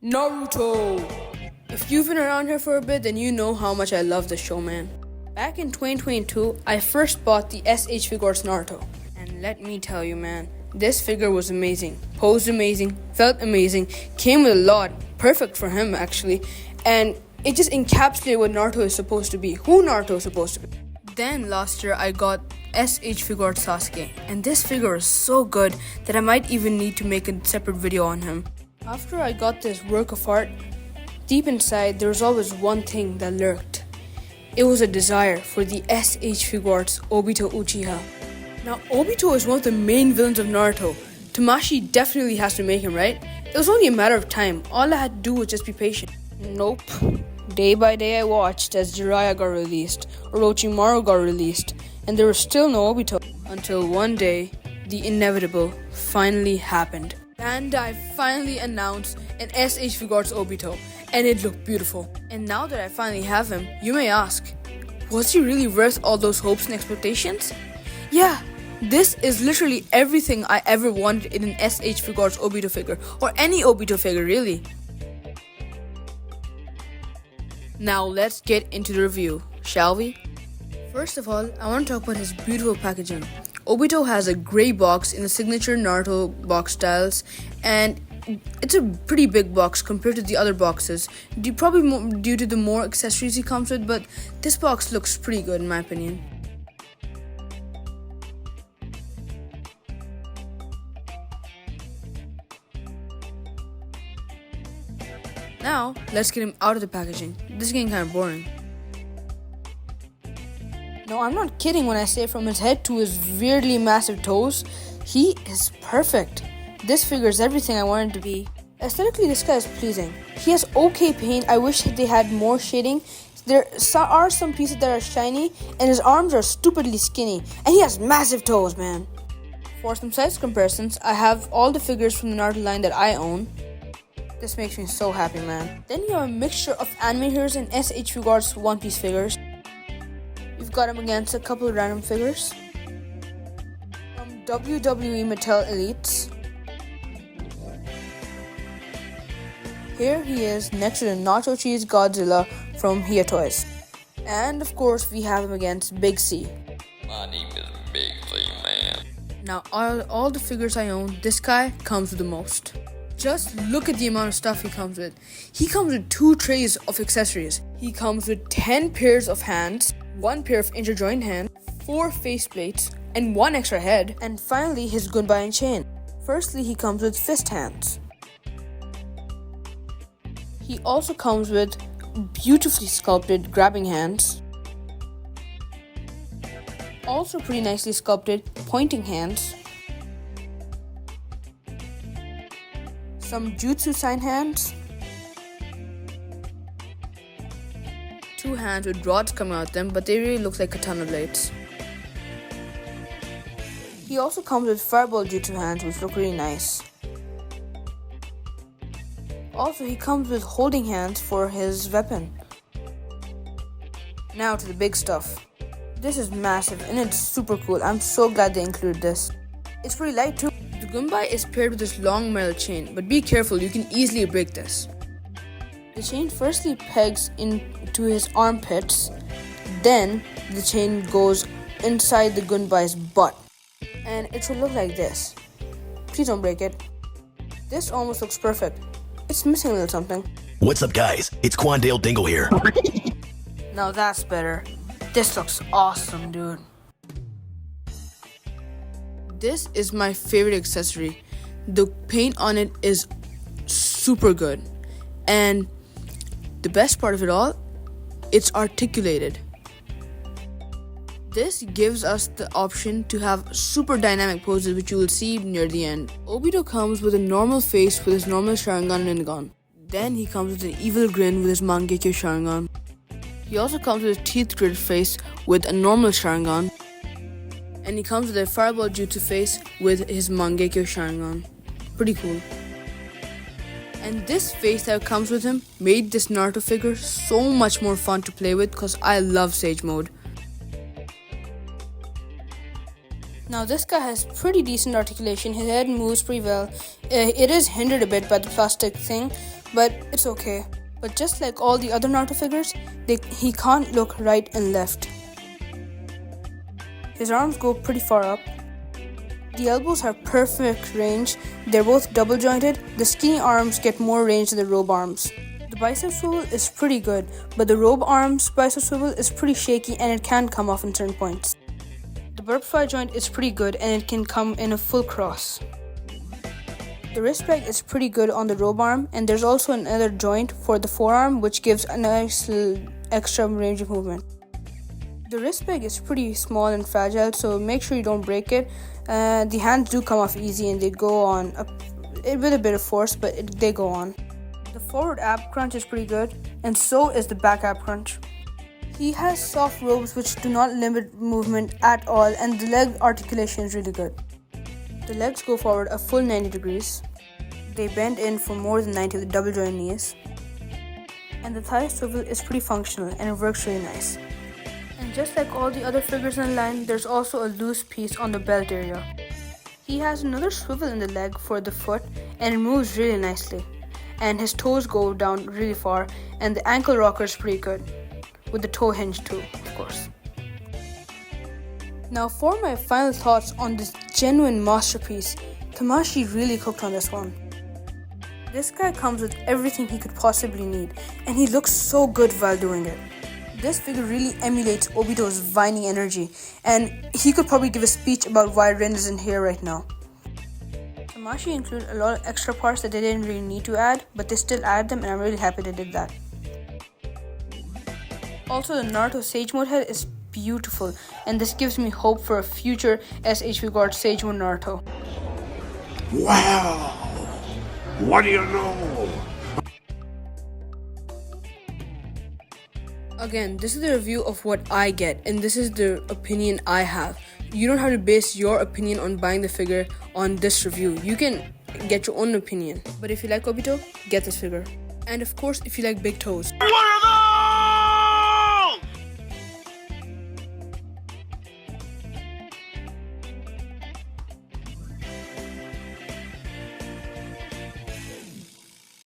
Naruto! If you've been around here for a bit, then you know how much I love this show, man. Back in 2022, I first bought the SH Figures Naruto. And let me tell you, man, this figure was amazing. Posed amazing, felt amazing, came with a lot, perfect for him actually, and it just encapsulated what Naruto is supposed to be, who Naruto is supposed to be. Then last year I got SH Figured Sasuke, and this figure is so good that I might even need to make a separate video on him. After I got this work of art, deep inside there was always one thing that lurked. It was a desire for the SH Figuarts Obito Uchiha. Now Obito is one of the main villains of Naruto. Tamashi definitely has to make him, right? It was only a matter of time. All I had to do was just be patient. Nope. Day by day I watched as Jiraiya got released, Orochimaru got released, and there was still no Obito. Until one day, the inevitable finally happened. Bandai finally announced an SH Figuarts Obito, and it looked beautiful. And now that I finally have him, you may ask, was he really worth all those hopes and expectations? Yeah, this is literally everything I ever wanted in an SH Figuarts Obito figure, or any Obito figure really. Now let's get into the review, shall we? First of all, I want to talk about his beautiful packaging. Obito has a grey box in the signature Naruto box styles, and it's a pretty big box compared to the other boxes, probably due to the more accessories he comes with, but this box looks pretty good in my opinion. Now, let's get him out of the packaging. This is getting kind of boring. No, I'm not kidding when I say from his head to his weirdly massive toes, he is perfect. This figure is everything I want it to be. Aesthetically, this guy is pleasing. He has okay paint. I wish they had more shading. There are some pieces that are shiny, and his arms are stupidly skinny. And he has massive toes, man. For some size comparisons, I have all the figures from the Naruto line that I own. This makes me so happy, man. Then you have a mixture of anime heroes and SH Figuarts One Piece figures. We've got him against a couple of random figures from WWE Mattel Elites. Here he is next to the Nacho Cheese Godzilla from Hiya Toys. And of course we have him against Big C. My name is Big C, man. Now all the figures I own, this guy comes with the most. Just look at the amount of stuff he comes with. He comes with 2 trays of accessories. He comes with 10 pairs of hands, 1 pair of interjoined hands, 4 faceplates, and 1 extra head, and finally his Gunbai chain. Firstly, he comes with fist hands. He also comes with beautifully sculpted grabbing hands. Also pretty nicely sculpted pointing hands. Some jutsu sign hands. 2 hands with rods coming out of them, but they really look like katana blades. He also comes with fireball jutsu hands, which look really nice. Also, he comes with holding hands for his weapon. Now to the big stuff. This is massive and it's super cool. I'm so glad they included this. It's pretty light too. The Gunbai is paired with this long metal chain, but be careful, you can easily break this. The chain firstly pegs into his armpits, then the chain goes inside the Gunbai's butt, and it should look like this. Please don't break it. This almost looks perfect. It's missing a little something. What's up, guys? It's Quandale Dingle here. Now that's better. This looks awesome, dude. This is my favorite accessory. The paint on it is super good. And the best part of it all, it's articulated. This gives us the option to have super dynamic poses, which you will see near the end. Obito comes with a normal face with his normal Sharingan and gun. Then he comes with an evil grin with his Mangekyo Sharingan. He also comes with a teeth gritted face with a normal Sharingan. And he comes with a fireball jutsu face with his Mangekyo Sharingan. Pretty cool. And this face that comes with him made this Naruto figure so much more fun to play with because I love Sage Mode. Now this guy has pretty decent articulation, his head moves pretty well. It is hindered a bit by the plastic thing, but it's okay. But just like all the other Naruto figures, he can't look right and left. His arms go pretty far up. The elbows have perfect range. They're both double jointed. The skinny arms get more range than the robe arms. The bicep swivel is pretty good, but the robe arms bicep swivel is pretty shaky and it can come off in certain points. The butterfly joint is pretty good and it can come in a full cross. The wrist peg is pretty good on the robe arm, and there's also another joint for the forearm which gives a nice little extra range of movement. The wrist peg is pretty small and fragile, so make sure you don't break it. The hands do come off easy and they go on with a bit of force, but they go on. The forward ab crunch is pretty good, and so is the back ab crunch. He has soft robes which do not limit movement at all, and the leg articulation is really good. The legs go forward a full 90 degrees. They bend in for more than 90 with double joint knees. And the thigh swivel is pretty functional and it works really nice. And just like all the other figures in the line, there's also a loose piece on the belt area. He has another swivel in the leg for the foot and it moves really nicely. And his toes go down really far, and the ankle rocker is pretty good, with the toe hinge too, of course. Now for my final thoughts on this genuine masterpiece, Tamashii really cooked on this one. This guy comes with everything he could possibly need, and he looks so good while doing it. This figure really emulates Obito's whiny energy, and he could probably give a speech about why Rin isn't here right now. Tamashii included a lot of extra parts that they didn't really need to add, but they still added them, and I'm really happy they did that. Also, the Naruto Sage Mode head is beautiful, and this gives me hope for a future SHF guard Sage Mode Naruto. Wow! What do you know? Again, this is the review of what I get, and this is the opinion I have. You don't have to base your opinion on buying the figure on this review. You can get your own opinion. But if you like Obito, get this figure. And of course, if you like big toes. What are those?